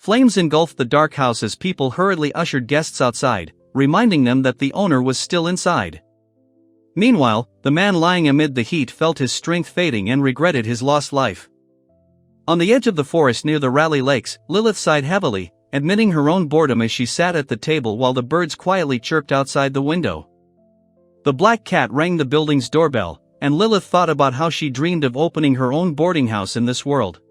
Flames engulfed the dark house as people hurriedly ushered guests outside, reminding them that the owner was still inside. Meanwhile, the man lying amid the heat felt his strength fading and regretted his lost life. On the edge of the forest near the Raleigh Lakes, Lilith sighed heavily, admitting her own boredom as she sat at the table while the birds quietly chirped outside the window. The black cat rang the building's doorbell, and Lilith thought about how she dreamed of opening her own boarding house in this world.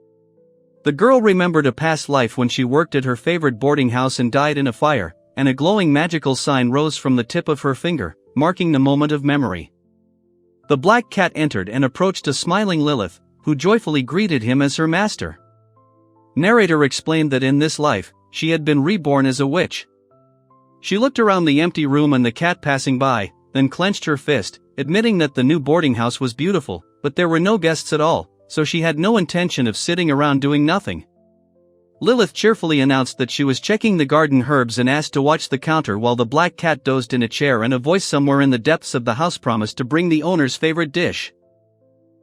The girl remembered a past life when she worked at her favorite boarding house and died in a fire, and a glowing magical sign rose from the tip of her finger, marking the moment of memory. The black cat entered and approached a smiling Lilith, who joyfully greeted him as her master. Narrator explained that in this life, she had been reborn as a witch. She looked around the empty room and the cat passing by, then clenched her fist, admitting that the new boarding house was beautiful, but there were no guests at all, so she had no intention of sitting around doing nothing. Lilith cheerfully announced that she was checking the garden herbs and asked to watch the counter while the black cat dozed in a chair and a voice somewhere in the depths of the house promised to bring the owner's favorite dish.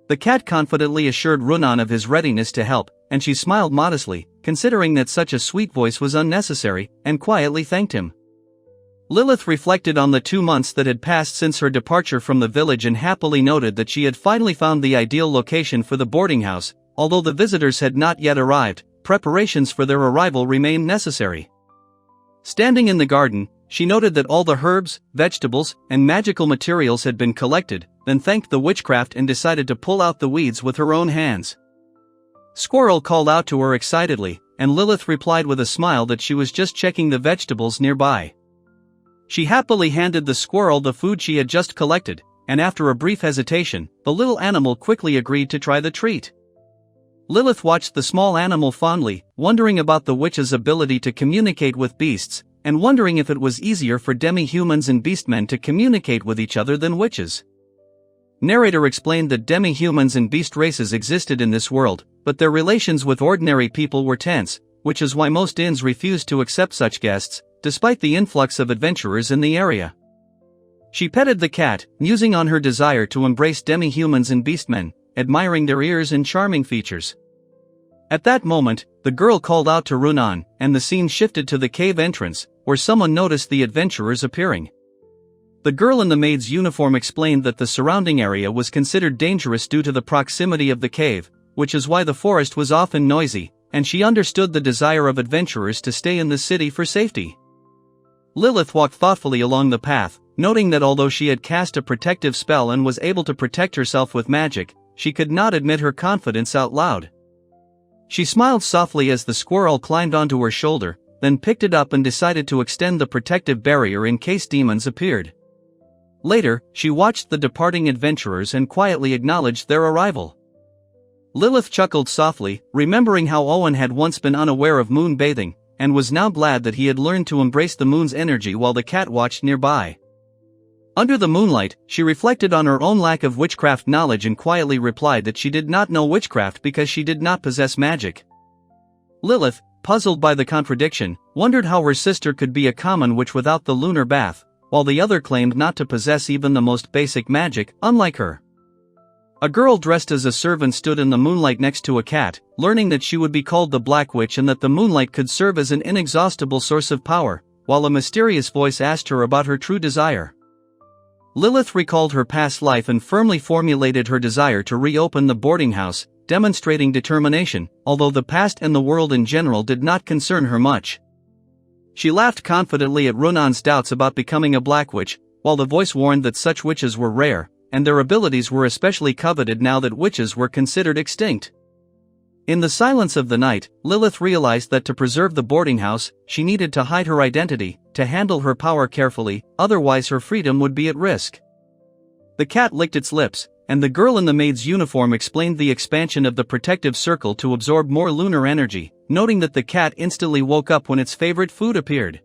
The cat confidently assured Runan of his readiness to help, and she smiled modestly, considering that such a sweet voice was unnecessary, and quietly thanked him. Lilith reflected on the 2 months that had passed since her departure from the village and happily noted that she had finally found the ideal location for the boarding house. Although the visitors had not yet arrived, preparations for their arrival remained necessary. Standing in the garden, she noted that all the herbs, vegetables, and magical materials had been collected, then thanked the witchcraft and decided to pull out the weeds with her own hands. Squirrel called out to her excitedly, and Lilith replied with a smile that she was just checking the vegetables nearby. She happily handed the squirrel the food she had just collected, and after a brief hesitation, the little animal quickly agreed to try the treat. Lilith watched the small animal fondly, wondering about the witch's ability to communicate with beasts, and wondering if it was easier for demi-humans and beastmen to communicate with each other than witches. Narrator explained that demi-humans and beast races existed in this world, but their relations with ordinary people were tense, which is why most inns refused to accept such guests, despite the influx of adventurers in the area. She petted the cat, musing on her desire to embrace demi-humans and beastmen, admiring their ears and charming features. At that moment, the girl called out to Runan, and the scene shifted to the cave entrance, where someone noticed the adventurers appearing. The girl in the maid's uniform explained that the surrounding area was considered dangerous due to the proximity of the cave, which is why the forest was often noisy, and she understood the desire of adventurers to stay in the city for safety. Lilith walked thoughtfully along the path, noting that although she had cast a protective spell and was able to protect herself with magic, she could not admit her confidence out loud. She smiled softly as the squirrel climbed onto her shoulder, then picked it up and decided to extend the protective barrier in case demons appeared. Later, she watched the departing adventurers and quietly acknowledged their arrival. Lilith chuckled softly, remembering how Owen had once been unaware of moon bathing, and was now glad that he had learned to embrace the moon's energy while the cat watched nearby. Under the moonlight, she reflected on her own lack of witchcraft knowledge and quietly replied that she did not know witchcraft because she did not possess magic. Lilith, puzzled by the contradiction, wondered how her sister could be a common witch without the lunar bath, while the other claimed not to possess even the most basic magic, unlike her. A girl dressed as a servant stood in the moonlight next to a cat, learning that she would be called the Black Witch and that the moonlight could serve as an inexhaustible source of power, while a mysterious voice asked her about her true desire. Lilith recalled her past life and firmly formulated her desire to reopen the boarding house, demonstrating determination, although the past and the world in general did not concern her much. She laughed confidently at Runan's doubts about becoming a Black Witch, while the voice warned that such witches were rare, and their abilities were especially coveted now that witches were considered extinct. In the silence of the night, Lilith realized that to preserve the boarding house, she needed to hide her identity, to handle her power carefully, otherwise her freedom would be at risk. The cat licked its lips, and the girl in the maid's uniform explained the expansion of the protective circle to absorb more lunar energy, noting that the cat instantly woke up when its favorite food appeared.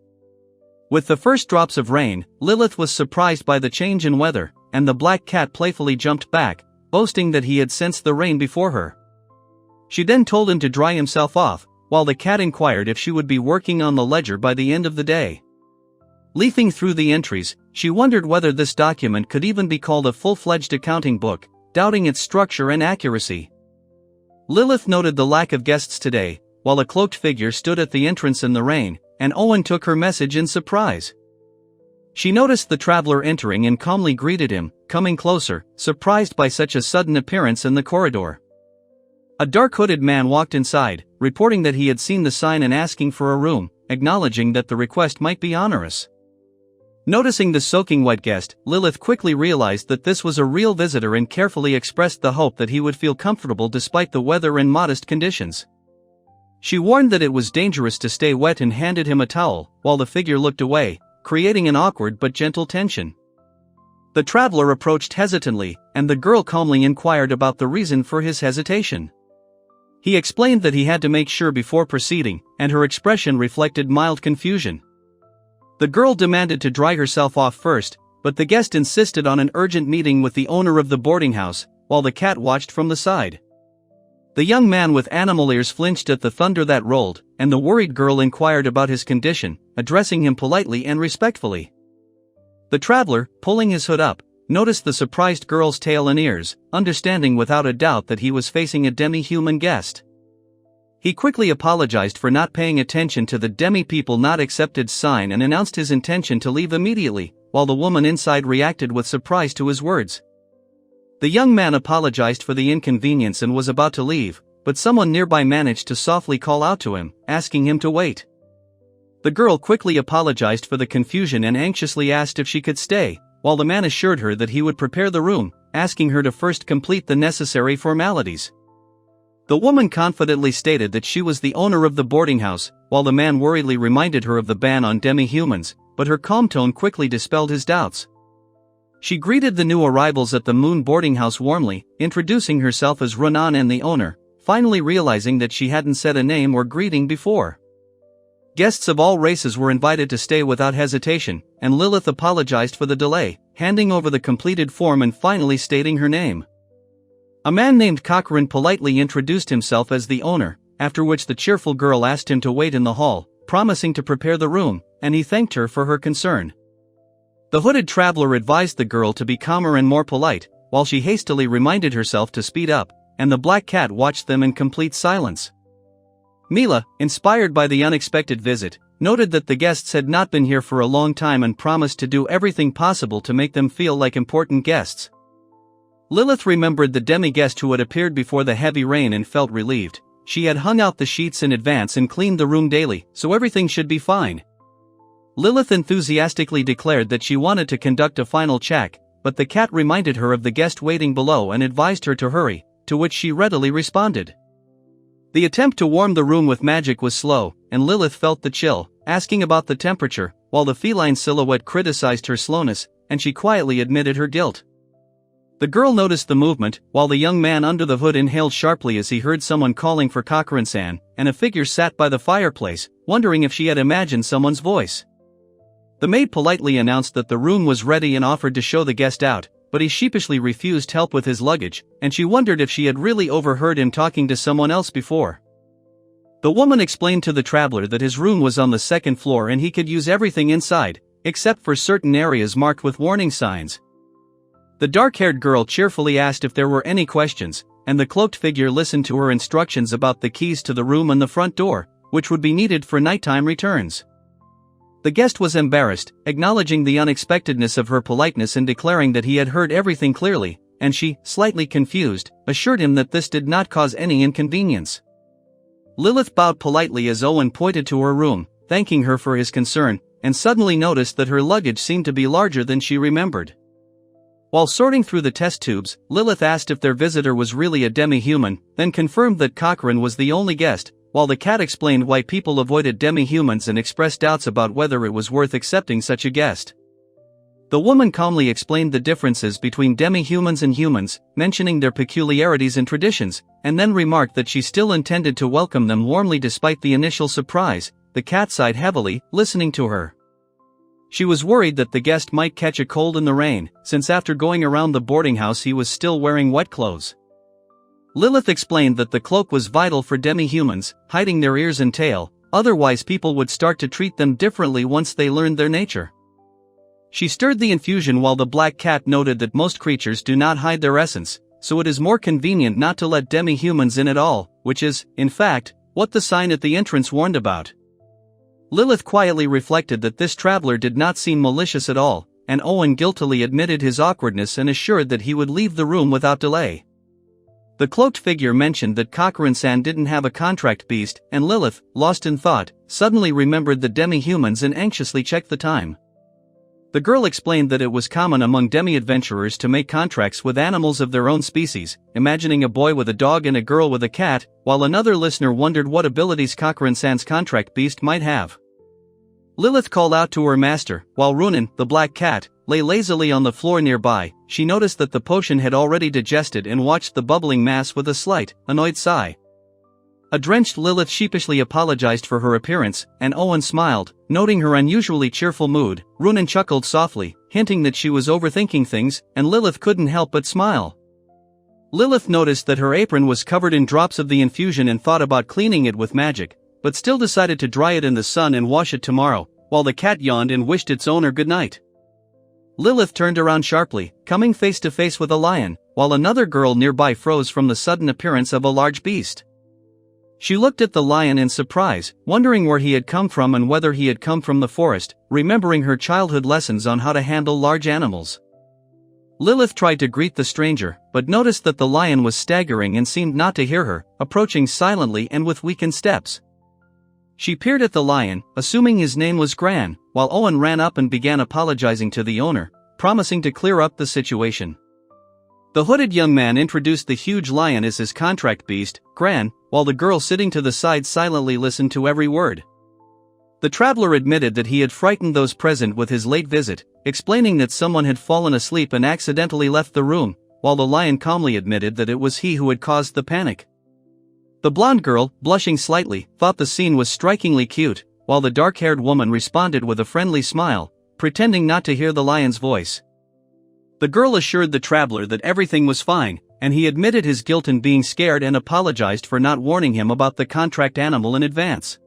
With the first drops of rain, Lilith was surprised by the change in weather, and the black cat playfully jumped back, boasting that he had sensed the rain before her. She then told him to dry himself off, while the cat inquired if she would be working on the ledger by the end of the day. Leafing through the entries, she wondered whether this document could even be called a full-fledged accounting book, doubting its structure and accuracy. Lilith noted the lack of guests today, while a cloaked figure stood at the entrance in the rain, and Owen took her message in surprise. She noticed the traveler entering and calmly greeted him, coming closer, surprised by such a sudden appearance in the corridor. A dark hooded man walked inside, reporting that he had seen the sign and asking for a room, acknowledging that the request might be onerous. Noticing the soaking wet guest, Lilith quickly realized that this was a real visitor and carefully expressed the hope that he would feel comfortable despite the weather and modest conditions. She warned that it was dangerous to stay wet and handed him a towel, while the figure looked away, creating an awkward but gentle tension. The traveler approached hesitantly, and the girl calmly inquired about the reason for his hesitation. He explained that he had to make sure before proceeding, and her expression reflected mild confusion. The girl demanded to dry herself off first, but the guest insisted on an urgent meeting with the owner of the boarding house, while the cat watched from the side. The young man with animal ears flinched at the thunder that rolled, and the worried girl inquired about his condition, addressing him politely and respectfully. The traveler, pulling his hood up, noticed the surprised girl's tail and ears, understanding without a doubt that he was facing a demi-human guest. He quickly apologized for not paying attention to the demi-people not accepted sign and announced his intention to leave immediately, while the woman inside reacted with surprise to his words. The young man apologized for the inconvenience and was about to leave, but someone nearby managed to softly call out to him, asking him to wait. The girl quickly apologized for the confusion and anxiously asked if she could stay, while the man assured her that he would prepare the room, asking her to first complete the necessary formalities. The woman confidently stated that she was the owner of the boarding house, while the man worriedly reminded her of the ban on demi-humans, but her calm tone quickly dispelled his doubts. She greeted the new arrivals at the Moon boarding house warmly, introducing herself as Ronan and the owner, finally realizing that she hadn't said a name or greeting before. Guests of all races were invited to stay without hesitation, and Lilith apologized for the delay, handing over the completed form and finally stating her name. A man named Cochrane politely introduced himself as the owner, after which the cheerful girl asked him to wait in the hall, promising to prepare the room, and he thanked her for her concern. The hooded traveler advised the girl to be calmer and more polite, while she hastily reminded herself to speed up, and the black cat watched them in complete silence. Mila, inspired by the unexpected visit, noted that the guests had not been here for a long time and promised to do everything possible to make them feel like important guests. Lilith remembered the demi-guest who had appeared before the heavy rain and felt relieved. She had hung out the sheets in advance and cleaned the room daily, so everything should be fine. Lilith enthusiastically declared that she wanted to conduct a final check, but the cat reminded her of the guest waiting below and advised her to hurry, to which she readily responded. The attempt to warm the room with magic was slow, and Lilith felt the chill, asking about the temperature, while the feline silhouette criticized her slowness, and she quietly admitted her guilt. The girl noticed the movement, while the young man under the hood inhaled sharply as he heard someone calling for Cochrane-san, and a figure sat by the fireplace, wondering if she had imagined someone's voice. The maid politely announced that the room was ready and offered to show the guest out, but he sheepishly refused help with his luggage, and she wondered if she had really overheard him talking to someone else before. The woman explained to the traveler that his room was on the second floor and he could use everything inside, except for certain areas marked with warning signs. The dark-haired girl cheerfully asked if there were any questions, and the cloaked figure listened to her instructions about the keys to the room and the front door, which would be needed for nighttime returns. The guest was embarrassed, acknowledging the unexpectedness of her politeness and declaring that he had heard everything clearly, and she, slightly confused, assured him that this did not cause any inconvenience. Lilith bowed politely as Owen pointed to her room, thanking her for his concern, and suddenly noticed that her luggage seemed to be larger than she remembered. While sorting through the test tubes, Lilith asked if their visitor was really a demi-human, then confirmed that Cochrane was the only guest, while the cat explained why people avoided demi-humans and expressed doubts about whether it was worth accepting such a guest. The woman calmly explained the differences between demi-humans and humans, mentioning their peculiarities and traditions, and then remarked that she still intended to welcome them warmly despite the initial surprise. The cat sighed heavily, listening to her. She was worried that the guest might catch a cold in the rain, since after going around the boarding house he was still wearing wet clothes. Lilith explained that the cloak was vital for demi-humans, hiding their ears and tail, otherwise people would start to treat them differently once they learned their nature. She stirred the infusion while the black cat noted that most creatures do not hide their essence, so it is more convenient not to let demi-humans in at all, which is, in fact, what the sign at the entrance warned about. Lilith quietly reflected that this traveler did not seem malicious at all, and Owen guiltily admitted his awkwardness and assured that he would leave the room without delay. The cloaked figure mentioned that Kakurin-san didn't have a contract beast, and Lilith, lost in thought, suddenly remembered the demi-humans and anxiously checked the time. The girl explained that it was common among demi-adventurers to make contracts with animals of their own species, imagining a boy with a dog and a girl with a cat, while another listener wondered what abilities Kakurin-san's contract beast might have. Lilith called out to her master, while Runin, the black cat, lay lazily on the floor nearby. She noticed that the potion had already digested and watched the bubbling mass with a slight, annoyed sigh. A drenched Lilith sheepishly apologized for her appearance, and Owen smiled, noting her unusually cheerful mood. Runin chuckled softly, hinting that she was overthinking things, and Lilith couldn't help but smile. Lilith noticed that her apron was covered in drops of the infusion and thought about cleaning it with magic, but still decided to dry it in the sun and wash it tomorrow, while the cat yawned and wished its owner good night. Lilith turned around sharply, coming face to face with a lion, while another girl nearby froze from the sudden appearance of a large beast. She looked at the lion in surprise, wondering where he had come from and whether he had come from the forest, remembering her childhood lessons on how to handle large animals. Lilith tried to greet the stranger, but noticed that the lion was staggering and seemed not to hear her, approaching silently and with weakened steps. She peered at the lion, assuming his name was Gran, while Owen ran up and began apologizing to the owner, promising to clear up the situation. The hooded young man introduced the huge lion as his contract beast, Gran, while the girl sitting to the side silently listened to every word. The traveler admitted that he had frightened those present with his late visit, explaining that someone had fallen asleep and accidentally left the room, while the lion calmly admitted that it was he who had caused the panic. The blonde girl, blushing slightly, thought the scene was strikingly cute, while the dark-haired woman responded with a friendly smile, pretending not to hear the lion's voice. The girl assured the traveler that everything was fine, and he admitted his guilt in being scared and apologized for not warning him about the contract animal in advance.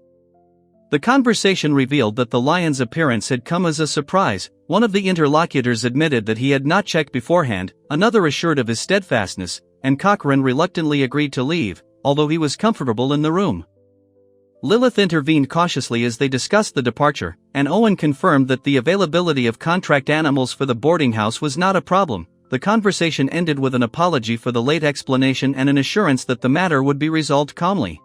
The conversation revealed that the lion's appearance had come as a surprise. One of the interlocutors admitted that he had not checked beforehand, another assured of his steadfastness, and Cochrane reluctantly agreed to leave, although he was comfortable in the room. Lilith intervened cautiously as they discussed the departure, and Owen confirmed that the availability of contract animals for the boarding house was not a problem. The conversation ended with an apology for the late explanation and an assurance that the matter would be resolved calmly.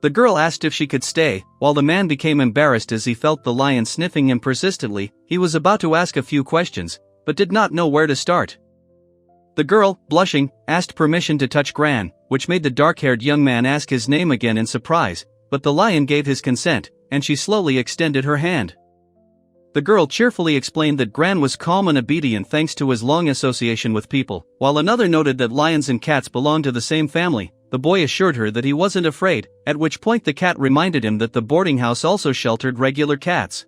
The girl asked if she could stay, while the man became embarrassed as he felt the lion sniffing him persistently. He was about to ask a few questions, but did not know where to start. The girl, blushing, asked permission to touch Gran, which made the dark-haired young man ask his name again in surprise, but the lion gave his consent, and she slowly extended her hand. The girl cheerfully explained that Gran was calm and obedient thanks to his long association with people, while another noted that lions and cats belonged to the same family. The boy assured her that he wasn't afraid, at which point the cat reminded him that the boarding house also sheltered regular cats.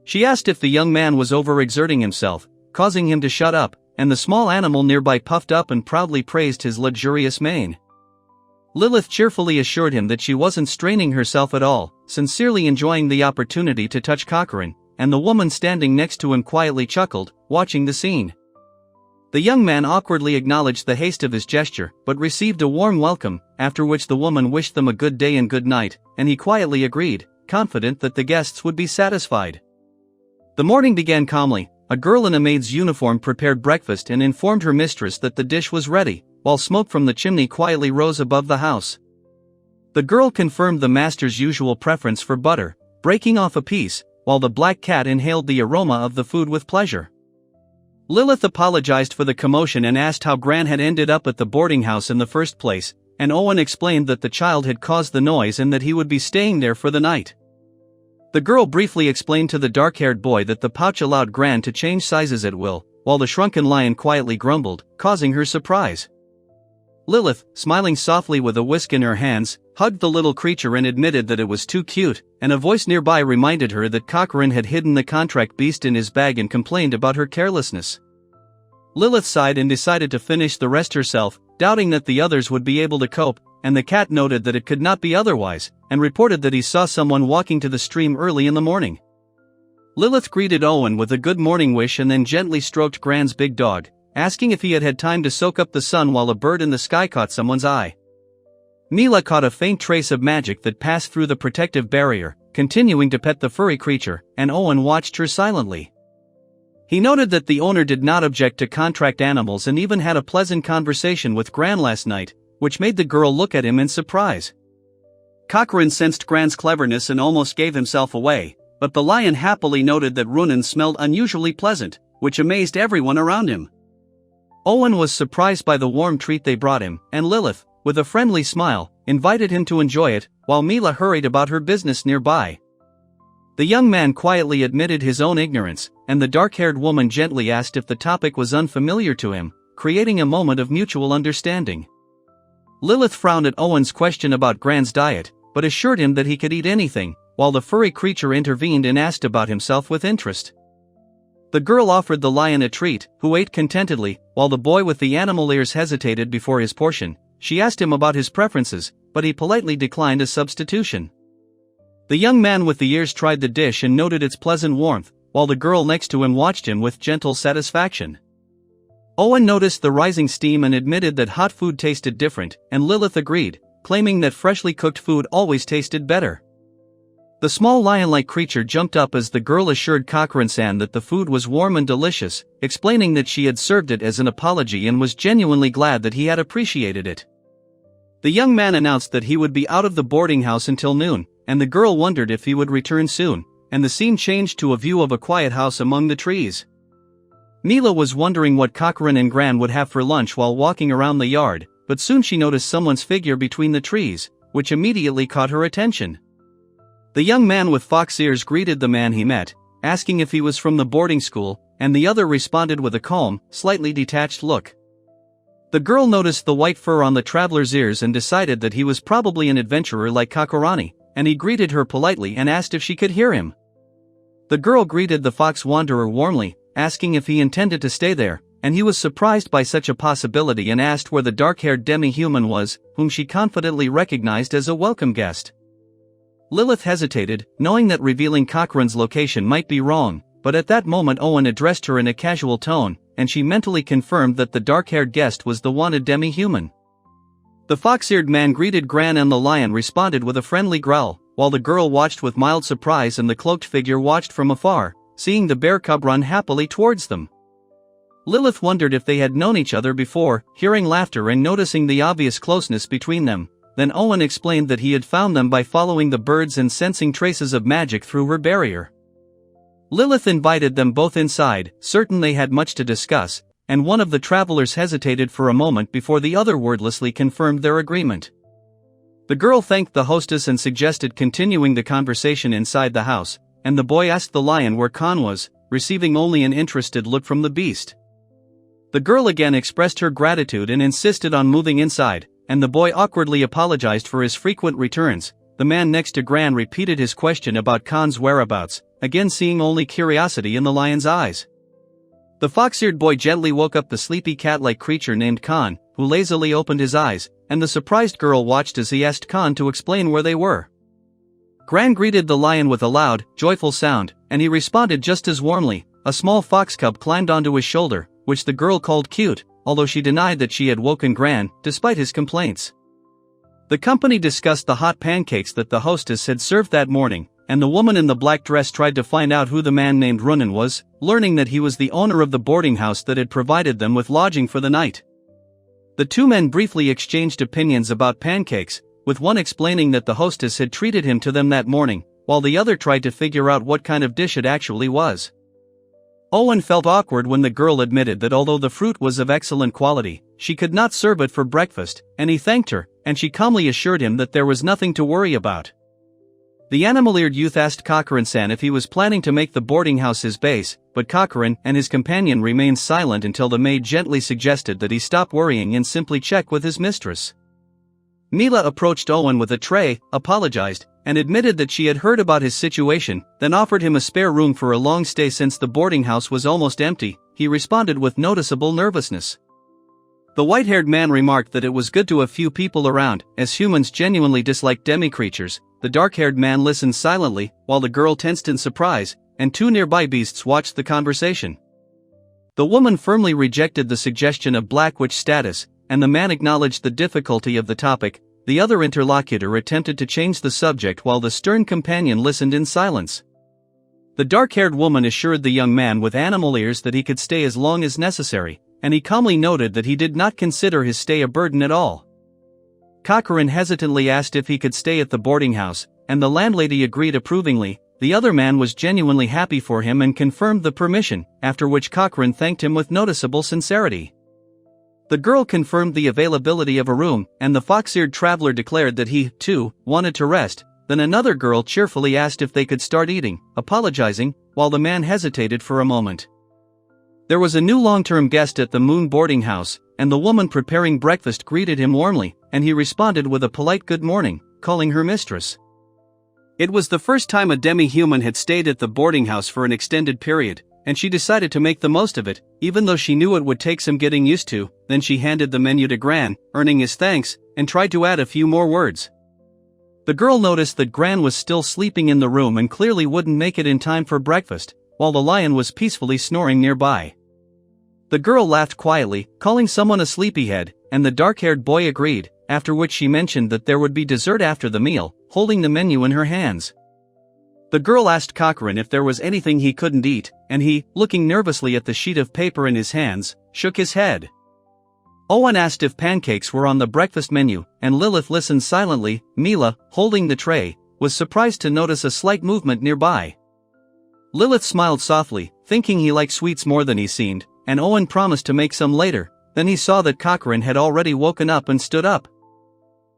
She asked if the young man was overexerting himself, causing him to shut up, and the small animal nearby puffed up and proudly praised his luxurious mane. Lilith cheerfully assured him that she wasn't straining herself at all, sincerely enjoying the opportunity to touch Cochrane, and the woman standing next to him quietly chuckled, watching the scene. The young man awkwardly acknowledged the haste of his gesture, but received a warm welcome, after which the woman wished them a good day and good night, and he quietly agreed, confident that the guests would be satisfied. The morning began calmly. A girl in a maid's uniform prepared breakfast and informed her mistress that the dish was ready, while smoke from the chimney quietly rose above the house. The girl confirmed the master's usual preference for butter, breaking off a piece, while the black cat inhaled the aroma of the food with pleasure. Lilith apologized for the commotion and asked how Gran had ended up at the boarding house in the first place, and Owen explained that the child had caused the noise and that he would be staying there for the night. The girl briefly explained to the dark-haired boy that the pouch allowed Gran to change sizes at will, while the shrunken lion quietly grumbled, causing her surprise. Lilith, smiling softly with a whisk in her hands, hugged the little creature and admitted that it was too cute, and a voice nearby reminded her that Cochrane had hidden the contract beast in his bag and complained about her carelessness. Lilith sighed and decided to finish the rest herself, doubting that the others would be able to cope, and the cat noted that it could not be otherwise, and reported that he saw someone walking to the stream early in the morning. Lilith greeted Owen with a good morning wish and then gently stroked Gran's big dog, asking if he had had time to soak up the sun while a bird in the sky caught someone's eye. Mila caught a faint trace of magic that passed through the protective barrier, continuing to pet the furry creature, and Owen watched her silently. He noted that the owner did not object to contract animals and even had a pleasant conversation with Gran last night, which made the girl look at him in surprise. Cochrane sensed Gran's cleverness and almost gave himself away, but the lion happily noted that Runan smelled unusually pleasant, which amazed everyone around him. Owen was surprised by the warm treat they brought him, and Lilith, with a friendly smile, invited him to enjoy it, while Mila hurried about her business nearby. The young man quietly admitted his own ignorance, and the dark-haired woman gently asked if the topic was unfamiliar to him, creating a moment of mutual understanding. Lilith frowned at Owen's question about Gran's diet, but assured him that he could eat anything, while the furry creature intervened and asked about himself with interest. The girl offered the lion a treat, who ate contentedly, while the boy with the animal ears hesitated before his portion. She asked him about his preferences, but he politely declined a substitution. The young man with the ears tried the dish and noted its pleasant warmth, while the girl next to him watched him with gentle satisfaction. Owen noticed the rising steam and admitted that hot food tasted different, and Lilith agreed, claiming that freshly cooked food always tasted better. The small lion-like creature jumped up as the girl assured Cochrane-san that the food was warm and delicious, explaining that she had served it as an apology and was genuinely glad that he had appreciated it. The young man announced that he would be out of the boarding house until noon, and the girl wondered if he would return soon, and the scene changed to a view of a quiet house among the trees. Mila was wondering what Cochrane and Gran would have for lunch while walking around the yard, but soon she noticed someone's figure between the trees, which immediately caught her attention. The young man with fox ears greeted the man he met, asking if he was from the boarding school, and the other responded with a calm, slightly detached look. The girl noticed the white fur on the traveler's ears and decided that he was probably an adventurer like Kakurani, and he greeted her politely and asked if she could hear him. The girl greeted the fox wanderer warmly, asking if he intended to stay there, and he was surprised by such a possibility and asked where the dark-haired demi-human was, whom she confidently recognized as a welcome guest. Lilith hesitated, knowing that revealing Cochrane's location might be wrong, but at that moment Owen addressed her in a casual tone, and she mentally confirmed that the dark-haired guest was the wanted demi-human. The fox-eared man greeted Gran and the lion responded with a friendly growl, while the girl watched with mild surprise and the cloaked figure watched from afar, seeing the bear cub run happily towards them. Lilith wondered if they had known each other before, hearing laughter and noticing the obvious closeness between them. Then Owen explained that he had found them by following the birds and sensing traces of magic through her barrier. Lilith invited them both inside, certain they had much to discuss, and one of the travelers hesitated for a moment before the other wordlessly confirmed their agreement. The girl thanked the hostess and suggested continuing the conversation inside the house, and the boy asked the lion where Khan was, receiving only an interested look from the beast. The girl again expressed her gratitude and insisted on moving inside, and the boy awkwardly apologized for his frequent returns. The man next to Gran repeated his question about Khan's whereabouts, again seeing only curiosity in the lion's eyes. The fox-eared boy gently woke up the sleepy cat-like creature named Khan, who lazily opened his eyes, and the surprised girl watched as he asked Khan to explain where they were. Gran greeted the lion with a loud, joyful sound, and he responded just as warmly. A small fox cub climbed onto his shoulder, which the girl called cute, although she denied that she had woken Gran, despite his complaints. The company discussed the hot pancakes that the hostess had served that morning, and the woman in the black dress tried to find out who the man named Runan was, learning that he was the owner of the boarding house that had provided them with lodging for the night. The two men briefly exchanged opinions about pancakes, with one explaining that the hostess had treated him to them that morning, while the other tried to figure out what kind of dish it actually was. Owen felt awkward when the girl admitted that although the fruit was of excellent quality, she could not serve it for breakfast, and he thanked her, and she calmly assured him that there was nothing to worry about. The animal-eared youth asked Cochrane-san if he was planning to make the boarding house his base, but Cochrane and his companion remained silent until the maid gently suggested that he stop worrying and simply check with his mistress. Mila approached Owen with a tray, apologized, and admitted that she had heard about his situation, then offered him a spare room for a long stay since the boarding house was almost empty. He responded with noticeable nervousness. The white-haired man remarked that it was good to have few people around, as humans genuinely dislike demi-creatures. The dark-haired man listened silently, while the girl tensed in surprise, and two nearby beasts watched the conversation. The woman firmly rejected the suggestion of Black Witch status, and the man acknowledged the difficulty of the topic, the other interlocutor attempted to change the subject while the stern companion listened in silence. The dark-haired woman assured the young man with animal ears that he could stay as long as necessary, and he calmly noted that he did not consider his stay a burden at all. Cochran hesitantly asked if he could stay at the boarding house, and the landlady agreed approvingly. The other man was genuinely happy for him and confirmed the permission, after which Cochran thanked him with noticeable sincerity. The girl confirmed the availability of a room, and the fox-eared traveler declared that he, too, wanted to rest. Then another girl cheerfully asked if they could start eating, apologizing, while the man hesitated for a moment. There was a new long-term guest at the Moon boarding house, and the woman preparing breakfast greeted him warmly, and he responded with a polite good morning, calling her mistress. It was the first time a demi-human had stayed at the boarding house for an extended period, and she decided to make the most of it, even though she knew it would take some getting used to. Then she handed the menu to Gran, earning his thanks, and tried to add a few more words. The girl noticed that Gran was still sleeping in the room and clearly wouldn't make it in time for breakfast, while the lion was peacefully snoring nearby. The girl laughed quietly, calling someone a sleepyhead, and the dark-haired boy agreed, after which she mentioned that there would be dessert after the meal, holding the menu in her hands. The girl asked Cochran if there was anything he couldn't eat, and he, looking nervously at the sheet of paper in his hands, shook his head. Owen asked if pancakes were on the breakfast menu, and Lilith listened silently. Mila, holding the tray, was surprised to notice a slight movement nearby. Lilith smiled softly, thinking he liked sweets more than he seemed, and Owen promised to make some later. Then he saw that Cochran had already woken up and stood up.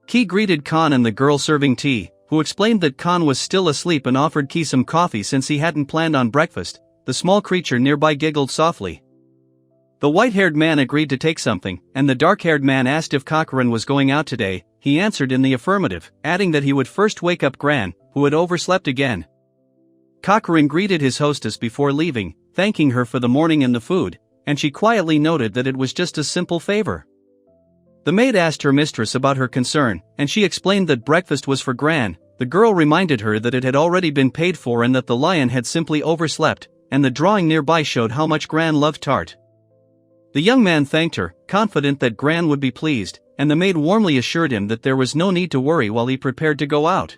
Key greeted Khan and the girl serving tea, who explained that Khan was still asleep and offered Key some coffee since he hadn't planned on breakfast. The small creature nearby giggled softly. The white-haired man agreed to take something, and the dark-haired man asked if Cochran was going out today. He answered in the affirmative, adding that he would first wake up Gran, who had overslept again. Cochran greeted his hostess before leaving, thanking her for the morning and the food, and she quietly noted that it was just a simple favor. The maid asked her mistress about her concern, and she explained that breakfast was for Gran. The girl reminded her that it had already been paid for and that the lion had simply overslept, and the drawing nearby showed how much Gran loved tart. The young man thanked her, confident that Gran would be pleased, and the maid warmly assured him that there was no need to worry while he prepared to go out.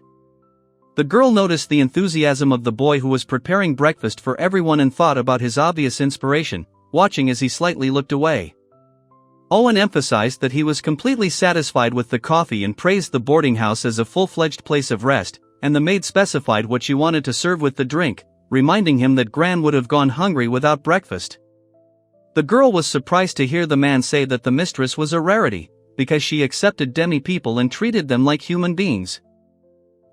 The girl noticed the enthusiasm of the boy who was preparing breakfast for everyone and thought about his obvious inspiration, watching as he slightly looked away. Owen emphasized that he was completely satisfied with the coffee and praised the boarding house as a full-fledged place of rest, and the maid specified what she wanted to serve with the drink, reminding him that Gran would have gone hungry without breakfast. The girl was surprised to hear the man say that the mistress was a rarity, because she accepted demi-people and treated them like human beings.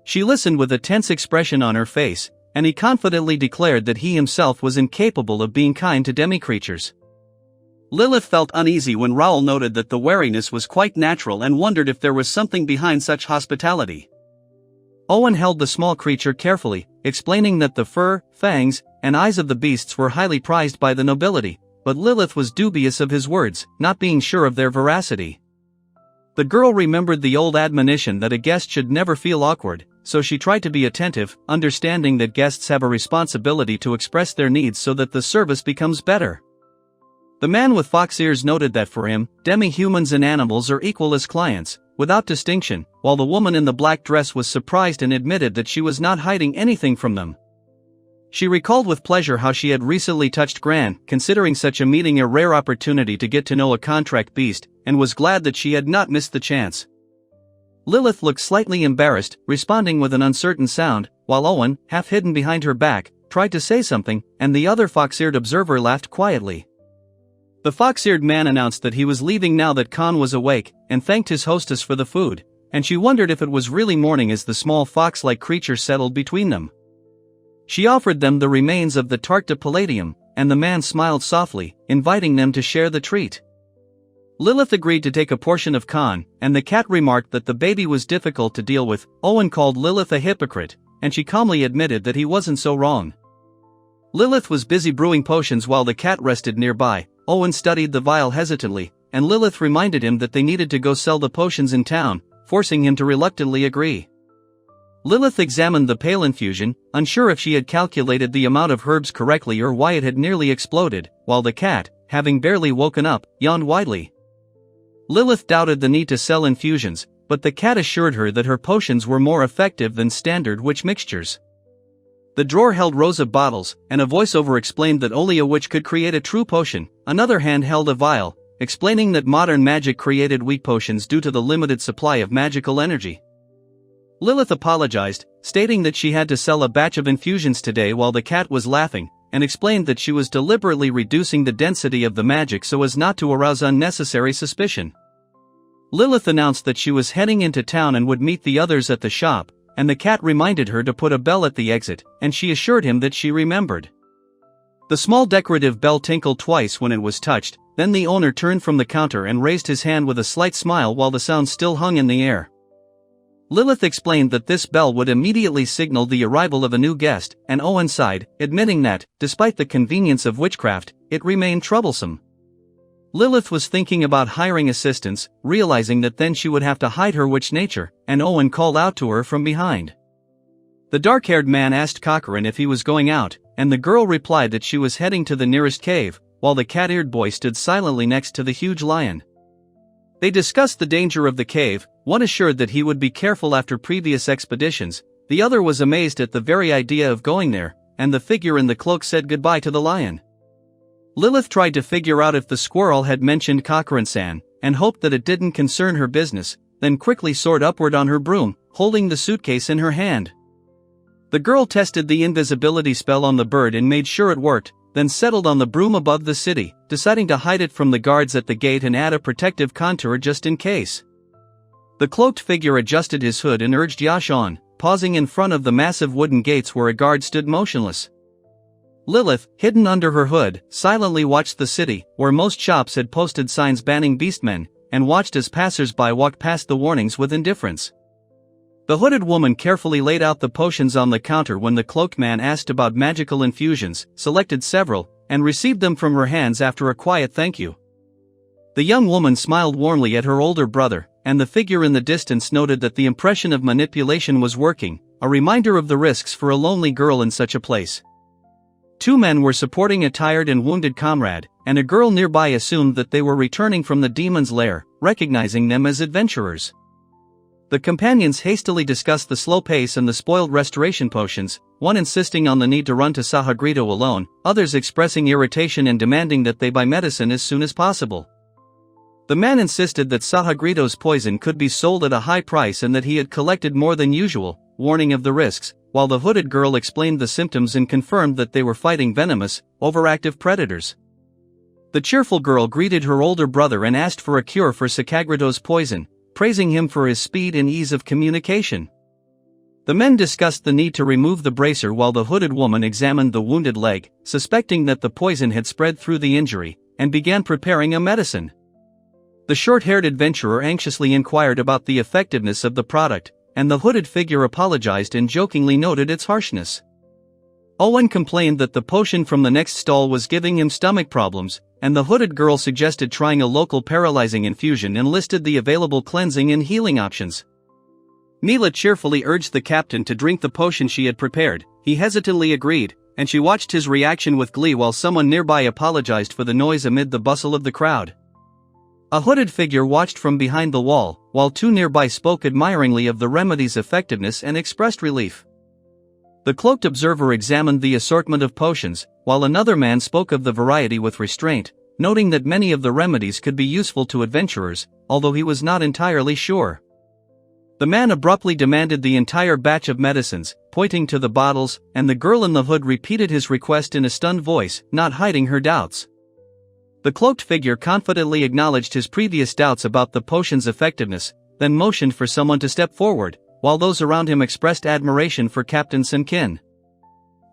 She listened with a tense expression on her face, and he confidently declared that he himself was incapable of being kind to demi-creatures. Lilith felt uneasy when Raoul noted that the wariness was quite natural and wondered if there was something behind such hospitality. Owen held the small creature carefully, explaining that the fur, fangs, and eyes of the beasts were highly prized by the nobility, but Lilith was dubious of his words, not being sure of their veracity. The girl remembered the old admonition that a guest should never feel awkward, so she tried to be attentive, understanding that guests have a responsibility to express their needs so that the service becomes better. The man with fox ears noted that for him, demi-humans and animals are equal as clients, without distinction, while the woman in the black dress was surprised and admitted that she was not hiding anything from them. She recalled with pleasure how she had recently touched Gran, considering such a meeting a rare opportunity to get to know a contract beast, and was glad that she had not missed the chance. Lilith looked slightly embarrassed, responding with an uncertain sound, while Owen, half hidden behind her back, tried to say something, and the other fox-eared observer laughed quietly. The fox-eared man announced that he was leaving now that Khan was awake, and thanked his hostess for the food, and she wondered if it was really morning as the small fox-like creature settled between them. She offered them the remains of the tarte de palladium, and the man smiled softly, inviting them to share the treat. Lilith agreed to take a portion of Khan, and the cat remarked that the baby was difficult to deal with. Owen called Lilith a hypocrite, and she calmly admitted that he wasn't so wrong. Lilith was busy brewing potions while the cat rested nearby. Owen studied the vial hesitantly, and Lilith reminded him that they needed to go sell the potions in town, forcing him to reluctantly agree. Lilith examined the pale infusion, unsure if she had calculated the amount of herbs correctly or why it had nearly exploded, while the cat, having barely woken up, yawned widely. Lilith doubted the need to sell infusions, but the cat assured her that her potions were more effective than standard witch mixtures. The drawer held rows of bottles, and a voiceover explained that only a witch could create a true potion. Another hand held a vial, explaining that modern magic created weak potions due to the limited supply of magical energy. Lilith apologized, stating that she had to sell a batch of infusions today while the cat was laughing, and explained that she was deliberately reducing the density of the magic so as not to arouse unnecessary suspicion. Lilith announced that she was heading into town and would meet the others at the shop, and the cat reminded her to put a bell at the exit, and she assured him that she remembered. The small decorative bell tinkled twice when it was touched, then the owner turned from the counter and raised his hand with a slight smile while the sound still hung in the air. Lilith explained that this bell would immediately signal the arrival of a new guest, and Owen sighed, admitting that, despite the convenience of witchcraft, it remained troublesome. Lilith was thinking about hiring assistants, realizing that then she would have to hide her witch nature, and Owen called out to her from behind. The dark-haired man asked Cochrane if he was going out, and the girl replied that she was heading to the nearest cave, while the cat-eared boy stood silently next to the huge lion. They discussed the danger of the cave, one assured that he would be careful after previous expeditions, the other was amazed at the very idea of going there, and the figure in the cloak said goodbye to the lion. Lilith tried to figure out if the squirrel had mentioned Cochrane-san, and hoped that it didn't concern her business, then quickly soared upward on her broom, holding the suitcase in her hand. The girl tested the invisibility spell on the bird and made sure it worked, then settled on the broom above the city, deciding to hide it from the guards at the gate and add a protective contour just in case. The cloaked figure adjusted his hood and urged Yash on, pausing in front of the massive wooden gates where a guard stood motionless. Lilith, hidden under her hood, silently watched the city, where most shops had posted signs banning beastmen, and watched as passers-by walked past the warnings with indifference. The hooded woman carefully laid out the potions on the counter when the cloaked man asked about magical infusions, selected several, and received them from her hands after a quiet thank you. The young woman smiled warmly at her older brother, and the figure in the distance noted that the impression of manipulation was working, a reminder of the risks for a lonely girl in such a place. Two men were supporting a tired and wounded comrade, and a girl nearby assumed that they were returning from the demon's lair, recognizing them as adventurers. The companions hastily discussed the slow pace and the spoiled restoration potions, one insisting on the need to run to Sahagrito alone, others expressing irritation and demanding that they buy medicine as soon as possible. The man insisted that Sahagrito's poison could be sold at a high price and that he had collected more than usual, warning of the risks, while the hooded girl explained the symptoms and confirmed that they were fighting venomous, overactive predators. The cheerful girl greeted her older brother and asked for a cure for Sahagrito's poison, praising him for his speed and ease of communication. The men discussed the need to remove the bracer while the hooded woman examined the wounded leg, suspecting that the poison had spread through the injury, and began preparing a medicine. The short-haired adventurer anxiously inquired about the effectiveness of the product, and the hooded figure apologized and jokingly noted its harshness. Owen complained that the potion from the next stall was giving him stomach problems, and the hooded girl suggested trying a local paralyzing infusion and listed the available cleansing and healing options. Mila cheerfully urged the captain to drink the potion she had prepared. He hesitantly agreed, and she watched his reaction with glee while someone nearby apologized for the noise amid the bustle of the crowd. A hooded figure watched from behind the wall, while two nearby spoke admiringly of the remedy's effectiveness and expressed relief. The cloaked observer examined the assortment of potions, while another man spoke of the variety with restraint, noting that many of the remedies could be useful to adventurers, although he was not entirely sure. The man abruptly demanded the entire batch of medicines, pointing to the bottles, and the girl in the hood repeated his request in a stunned voice, not hiding her doubts. The cloaked figure confidently acknowledged his previous doubts about the potion's effectiveness, then motioned for someone to step forward, while those around him expressed admiration for Captain Senkin.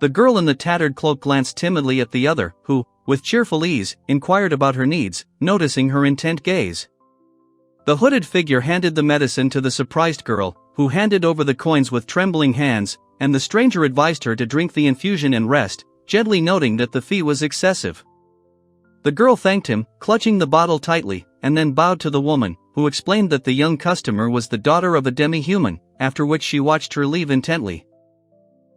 The girl in the tattered cloak glanced timidly at the other, who, with cheerful ease, inquired about her needs, noticing her intent gaze. The hooded figure handed the medicine to the surprised girl, who handed over the coins with trembling hands, and the stranger advised her to drink the infusion and rest, gently noting that the fee was excessive. The girl thanked him, clutching the bottle tightly, and then bowed to the woman, who explained that the young customer was the daughter of a demi-human, after which she watched her leave intently.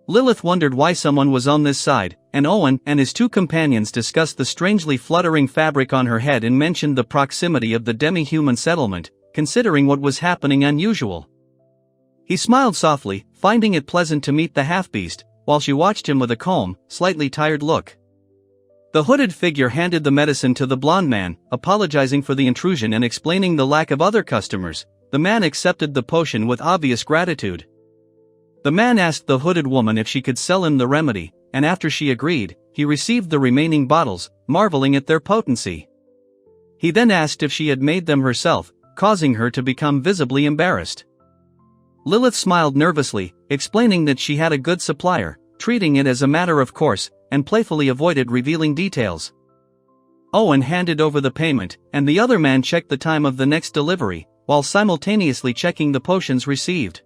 Lilith wondered why someone was on this side, and Owen and his two companions discussed the strangely fluttering fabric on her head and mentioned the proximity of the demi-human settlement, considering what was happening unusual. He smiled softly, finding it pleasant to meet the half-beast, while she watched him with a calm, slightly tired look. The hooded figure handed the medicine to the blonde man, apologizing for the intrusion and explaining the lack of other customers. The man accepted the potion with obvious gratitude. The man asked the hooded woman if she could sell him the remedy, and after she agreed, he received the remaining bottles, marveling at their potency. He then asked if she had made them herself, causing her to become visibly embarrassed. Lilith smiled nervously, explaining that she had a good supplier, treating it as a matter of course, and playfully avoided revealing details. Owen handed over the payment, and the other man checked the time of the next delivery, while simultaneously checking the potions received.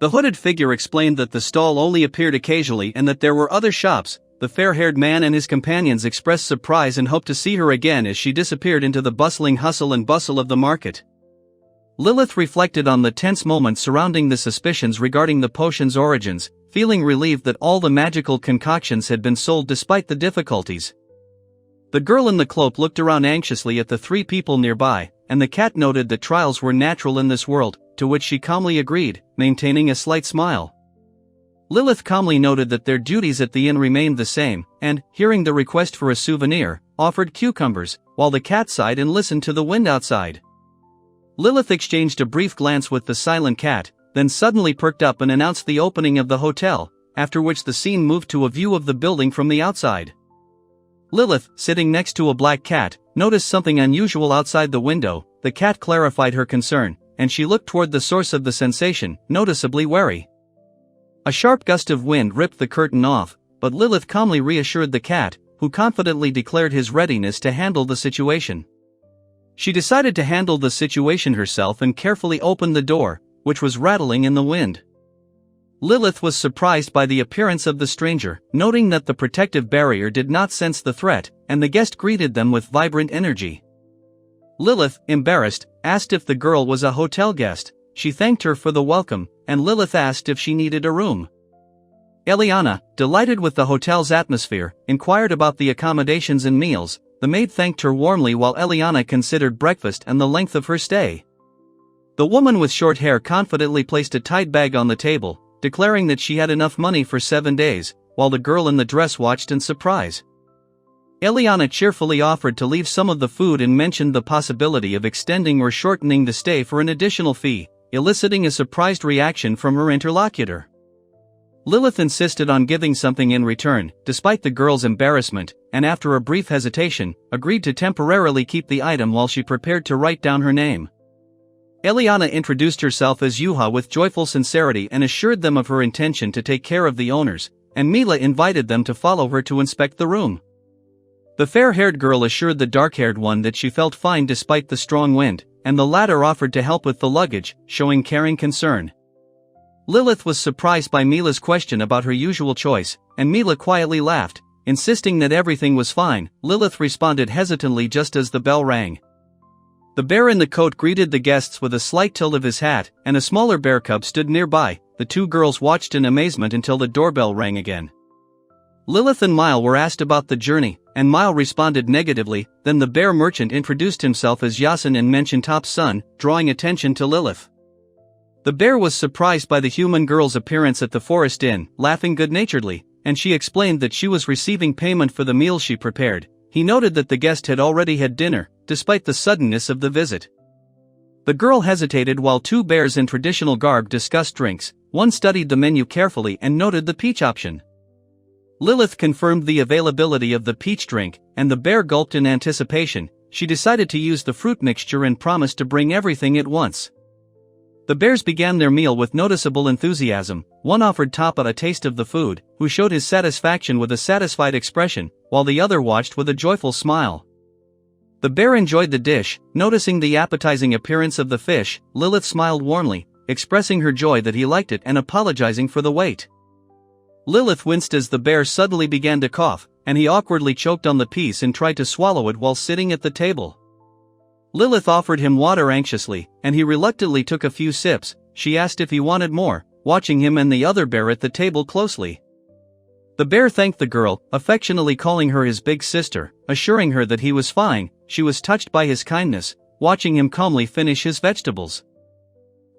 The hooded figure explained that the stall only appeared occasionally and that there were other shops. The fair-haired man and his companions expressed surprise and hoped to see her again as she disappeared into the bustling hustle and bustle of the market. Lilith reflected on the tense moments surrounding the suspicions regarding the potion's origins, feeling relieved that all the magical concoctions had been sold despite the difficulties. The girl in the cloak looked around anxiously at the three people nearby, and the cat noted that trials were natural in this world, to which she calmly agreed, maintaining a slight smile. Lilith calmly noted that their duties at the inn remained the same, and, hearing the request for a souvenir, offered cucumbers, while the cat sighed and listened to the wind outside. Lilith exchanged a brief glance with the silent cat, then suddenly perked up and announced the opening of the hotel, after which the scene moved to a view of the building from the outside. Lilith, sitting next to a black cat, noticed something unusual outside the window. The cat clarified her concern, and she looked toward the source of the sensation, noticeably wary. A sharp gust of wind ripped the curtain off, but Lilith calmly reassured the cat, who confidently declared his readiness to handle the situation. She decided to handle the situation herself and carefully opened the door, which was rattling in the wind. Lilith was surprised by the appearance of the stranger, noting that the protective barrier did not sense the threat, and the guest greeted them with vibrant energy. Lilith, embarrassed, asked if the girl was a hotel guest. She thanked her for the welcome, and Lilith asked if she needed a room. Eliana, delighted with the hotel's atmosphere, inquired about the accommodations and meals. The maid thanked her warmly while Eliana considered breakfast and the length of her stay. The woman with short hair confidently placed a tight bag on the table, declaring that she had enough money for 7 days, while the girl in the dress watched in surprise. Eliana cheerfully offered to leave some of the food and mentioned the possibility of extending or shortening the stay for an additional fee, eliciting a surprised reaction from her interlocutor. Lilith insisted on giving something in return, despite the girl's embarrassment, and after a brief hesitation, agreed to temporarily keep the item while she prepared to write down her name. Eliana introduced herself as Yuha with joyful sincerity and assured them of her intention to take care of the owners, and Mila invited them to follow her to inspect the room. The fair-haired girl assured the dark-haired one that she felt fine despite the strong wind, and the latter offered to help with the luggage, showing caring concern. Lilith was surprised by Mila's question about her usual choice, and Mila quietly laughed, insisting that everything was fine. Lilith responded hesitantly just as the bell rang. The bear in the coat greeted the guests with a slight tilt of his hat, and a smaller bear cub stood nearby. The two girls watched in amazement until the doorbell rang again. Lilith and Mile were asked about the journey, and Mile responded negatively. Then the bear merchant introduced himself as Yasin and mentioned Top's son, drawing attention to Lilith. The bear was surprised by the human girl's appearance at the forest inn, laughing good-naturedly, and she explained that she was receiving payment for the meal she prepared. He noted that the guest had already had dinner, despite the suddenness of the visit. The girl hesitated while two bears in traditional garb discussed drinks. One studied the menu carefully and noted the peach option. Lilith confirmed the availability of the peach drink, and the bear gulped in anticipation. She decided to use the fruit mixture and promised to bring everything at once. The bears began their meal with noticeable enthusiasm. One offered Toppa a taste of the food, who showed his satisfaction with a satisfied expression, while the other watched with a joyful smile. The bear enjoyed the dish. Noticing the appetizing appearance of the fish, Lilith smiled warmly, expressing her joy that he liked it and apologizing for the wait. Lilith winced as the bear suddenly began to cough, and he awkwardly choked on the piece and tried to swallow it while sitting at the table. Lilith offered him water anxiously, and he reluctantly took a few sips. She asked if he wanted more, watching him and the other bear at the table closely. The bear thanked the girl, affectionately calling her his big sister, assuring her that he was fine. She was touched by his kindness. watching him calmly finish his vegetables.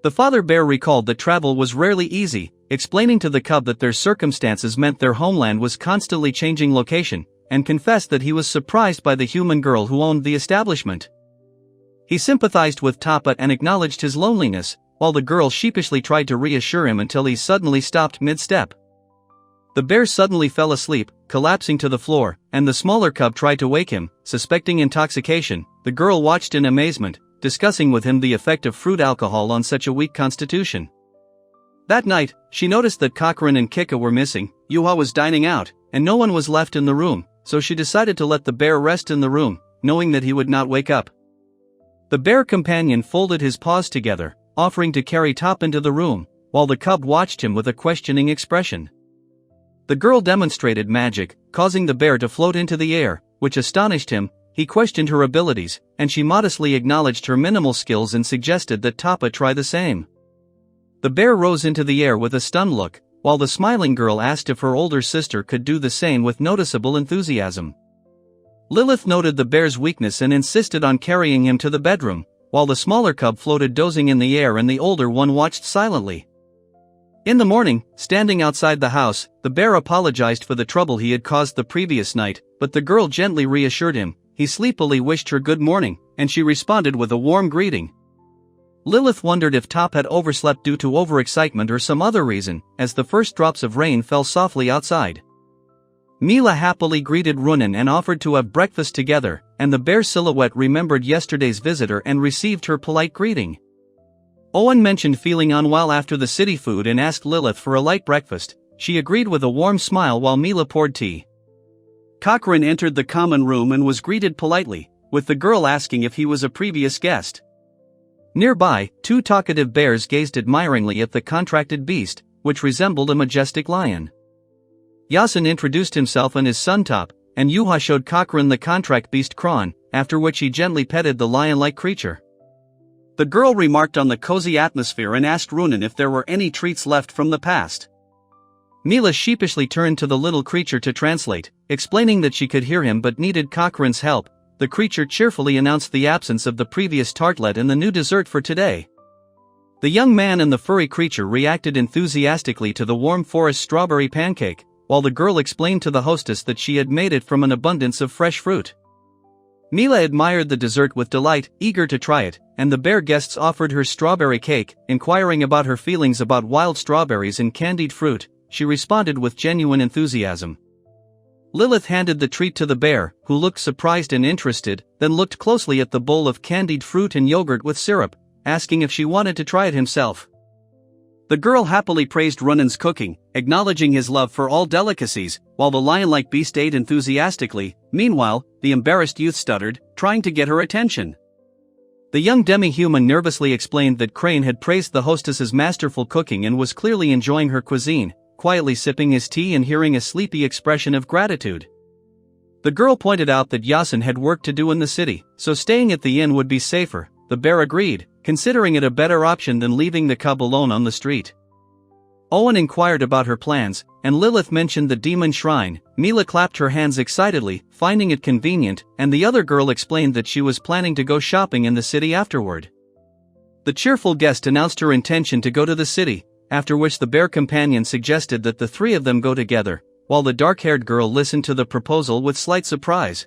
The father bear recalled that travel was rarely easy, explaining to the cub that their circumstances meant their homeland was constantly changing location, and confessed that he was surprised by the human girl who owned the establishment. He sympathized with Tapa and acknowledged his loneliness, while the girl sheepishly tried to reassure him until he suddenly stopped mid-step. The bear suddenly fell asleep, collapsing to the floor, and the smaller cub tried to wake him, suspecting intoxication. The girl watched in amazement, discussing with him the effect of fruit alcohol on such a weak constitution. That night, she noticed that Cochrane and Kika were missing, Yuha was dining out, and no one was left in the room, so she decided to let the bear rest in the room, knowing that he would not wake up. The bear companion folded his paws together, offering to carry Top into the room, while the cub watched him with a questioning expression. The girl demonstrated magic, causing the bear to float into the air, which astonished him. He questioned her abilities, and she modestly acknowledged her minimal skills and suggested that Tapa try the same. The bear rose into the air with a stunned look, while the smiling girl asked if her older sister could do the same with noticeable enthusiasm. Lilith noted the bear's weakness and insisted on carrying him to the bedroom, while the smaller cub floated dozing in the air and the older one watched silently. In the morning, standing outside the house, the bear apologized for the trouble he had caused the previous night, but the girl gently reassured him. He sleepily wished her good morning, and she responded with a warm greeting. Lilith wondered if Top had overslept due to overexcitement or some other reason, as the first drops of rain fell softly outside. Mila happily greeted Runan and offered to have breakfast together, and the bear silhouette remembered yesterday's visitor and received her polite greeting. Owen mentioned feeling unwell after the city food and asked Lilith for a light breakfast. She agreed with a warm smile while Mila poured tea. Cochrane entered the common room and was greeted politely, with the girl asking if he was a previous guest. Nearby, two talkative bears gazed admiringly at the contracted beast, which resembled a majestic lion. Yasin introduced himself and his son Top, and Yuha showed Cochrane the contract beast Kron, after which he gently petted the lion-like creature. The girl remarked on the cozy atmosphere and asked Runan if there were any treats left from the past. Mila sheepishly turned to the little creature to translate, explaining that she could hear him but needed Cochrane's help. The creature cheerfully announced the absence of the previous tartlet and the new dessert for today. The young man and the furry creature reacted enthusiastically to the warm forest strawberry pancake, while the girl explained to the hostess that she had made it from an abundance of fresh fruit. Mila admired the dessert with delight, eager to try it, and the bear guests offered her strawberry cake, inquiring about her feelings about wild strawberries and candied fruit. She responded with genuine enthusiasm. Lilith handed the treat to the bear, who looked surprised and interested, then looked closely at the bowl of candied fruit and yogurt with syrup, asking if she wanted to try it himself. The girl happily praised Runan's cooking, acknowledging his love for all delicacies, while the lion-like beast ate enthusiastically. Meanwhile, the embarrassed youth stuttered, trying to get her attention. The young demi-human nervously explained that Crane had praised the hostess's masterful cooking and was clearly enjoying her cuisine, quietly sipping his tea and hearing a sleepy expression of gratitude. The girl pointed out that Yasin had work to do in the city, so staying at the inn would be safer. The bear agreed, considering it a better option than leaving the cub alone on the street. Owen inquired about her plans, and Lilith mentioned the demon shrine. Mila clapped her hands excitedly, finding it convenient, and the other girl explained that she was planning to go shopping in the city afterward. The cheerful guest announced her intention to go to the city, after which the bear companion suggested that the three of them go together, while the dark-haired girl listened to the proposal with slight surprise.